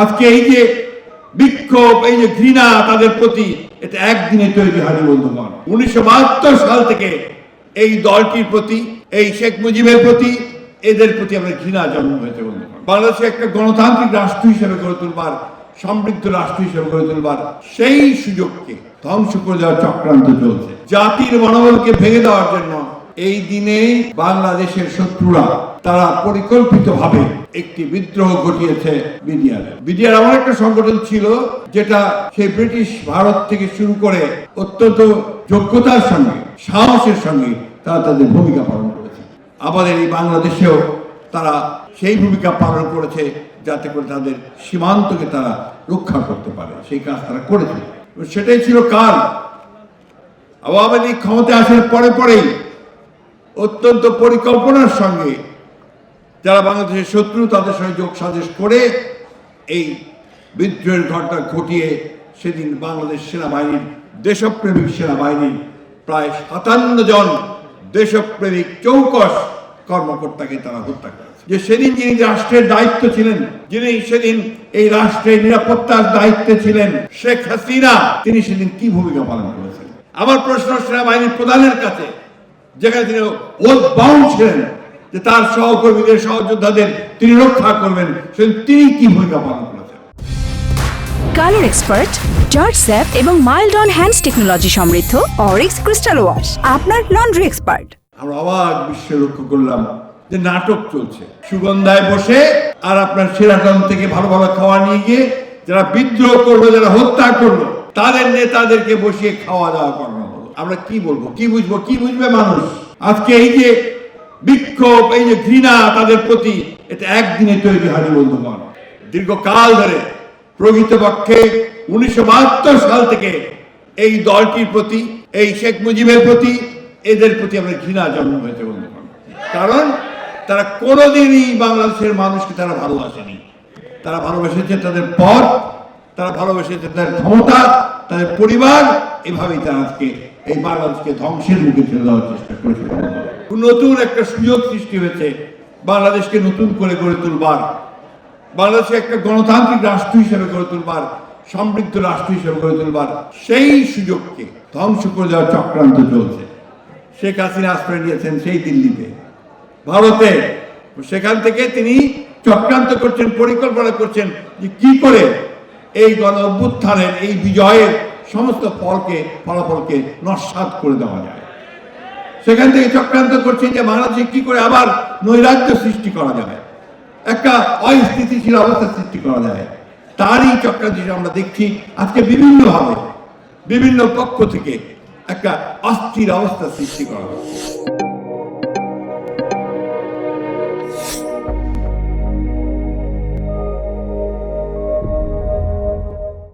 আজকে এই যে বিক্ষোভ, এই যে ঘৃণা তাদের প্রতি, এটা একদিনে তৈরি হয়নি বন্ধুগণ। 1972 সাল থেকে এই দলটির প্রতি, এই শেখ মুজিবের প্রতি, এদের প্রতি আমাদের ঘৃণা জন্ম হয়েছে বন্ধুগণ। বাংলাদেশে একটা গণতান্ত্রিক রাষ্ট্র হিসেবে গড়ে তুলবার, সমৃদ্ধ রাষ্ট্র হিসেবে গড়ে তুলবার সেই সুযোগকে ধ্বংস করে দেওয়ার চক্রান্ত চলছে। জাতির মনোবলকে ভেঙে দেওয়ার জন্য এই দিনে বাংলাদেশের শত্রুরা তারা পরিকল্পিতভাবে একটি বিদ্রোহ ঘটিয়েছে বিডিআর। বিডিআর এমন একটা সংগঠন ছিল যেটা সেই ব্রিটিশ ভারত থেকে শুরু করে অত্যন্ত যোগ্যতার সঙ্গে, সাহসের সঙ্গে তারা তাদের ভূমিকা পালন করেছে। আমাদের এই বাংলাদেশেও তারা সেই ভূমিকা পালন করেছে যাতে করে তাদের সীমান্তকে তারা রক্ষা করতে পারে, সেই কাজ তারা করেছে। সেটাই ছিল কাল। আওয়ামী লীগ ক্ষমতায় আসার পরে পরেই অত্যন্ত পরিকল্পনার সঙ্গে যারা বাংলাদেশের শত্রু তাদের সঙ্গে যোগ সাজেশ করে এই বিদ্রোহের ঘটনা ঘটিয়ে সেদিন বাংলাদেশ সেনাবাহিনীর, দেশপ্রেমিক সেনাবাহিনীর প্রায় 57 জন দেশপ্রেমিক চৌকস কর্মকর্তাকে তারা হত্যা করেছে। যে সেদিন যিনি রাষ্ট্রের দায়িত্ব ছিলেন, যিনি সেদিন এই রাষ্ট্রের নিরাপত্তার দায়িত্বে ছিলেন, শেখ হাসিনা, তিনি সেদিন কি ভূমিকা পালন করেছেন? আমার প্রশ্ন সেনাবাহিনীর প্রধানের কাছে, যেখানে তিনি ওথ বাউন্ড ছিলেন যে তার সহকর্মীদের, সহযোদ্ধাদের তিনি রক্ষা করবেন, তিনি কি ভূমিকা পালন করেছেন? কালার এক্সপার্ট, জর্জ স্যাপ এবং মাইল্ড অন হ্যান্ডস টেকনোলজি সমৃদ্ধ অরিক্স ক্রিস্টাল ওয়াশ আপনার লন্ড্রি এক্সপার্ট। আমরা অবাক বিশ্বে লক্ষ্য করলাম যে নাটক চলছে। সুগন্ধায় বসে আর আপনার সেরাটন থেকে ভালো ভালো খাওয়া নিয়ে গিয়ে যারা বিদ্রোহ করলো, যারা হত্যা করলো, তাদের নেতাদেরকে বসিয়ে খাওয়া দাওয়া করানো হলো। আমরা কি বলবো, কি বুঝবো, কি বুঝবে মানুষ? আজকে এই যে বিক্ষোভ, এই যে ঘৃণা তাদের প্রতি, এটা একদিনে তৈরি হয়নি বন্ধুগণ। দীর্ঘকাল ধরে প্রকৃতপক্ষে 1972 সাল থেকে এই দলটির প্রতি, এই শেখ মুজিবের প্রতি, এদের প্রতি আমাদের ঘৃণা জন্ম হয়েছে বন্ধুগণ। কারণ তারা কোনোদিনই বাংলাদেশের মানুষকে তারা ভালোবাসেনি। তারা ভালোবেসেছে তাদের পথ, তারা ভালোবেসেছে তাদের ক্ষমতা, তাদের পরিবার। এভাবেই তারা আজকে এই বাংলাদেশকে ধ্বংসের মুখে ঠেলে দেওয়ার চেষ্টা করেছে। নতুন একটা সুযোগ সৃষ্টি হয়েছে বাংলাদেশকে নতুন করে গড়ে তুলবার, বাংলাদেশকে একটা গণতান্ত্রিক রাষ্ট্র হিসেবে গড়ে তুলবার, সমৃদ্ধ রাষ্ট্র হিসেবে গড়ে তুলবার সেই সুযোগকে ধ্বংস করে দেওয়ার চক্রান্ত চলছে। শেখ হাসিনা আশ্রয় নিয়েছেন সেই দিল্লিতে, ভারতে। সেখান থেকে তিনি চক্রান্ত করছেন, পরিকল্পনা করছেন যে কি করে এই গণ অভ্যুত্থানের, এই বিজয়ের সমস্ত ফলাফলকে নস্যাৎ করে দেওয়া যায়। সেখান থেকে চক্রান্ত করছেন যে বাংলাদেশে কি করে আবার নৈরাজ্য সৃষ্টি করা যায়, একটা অস্থিতিশীল অবস্থা সৃষ্টি করা যায়। তারই চক্রান্ত আমরা দেখছি আজকে বিভিন্নভাবে, বিভিন্ন পক্ষ থেকে একটা অস্থির অবস্থা সৃষ্টি করা হচ্ছে।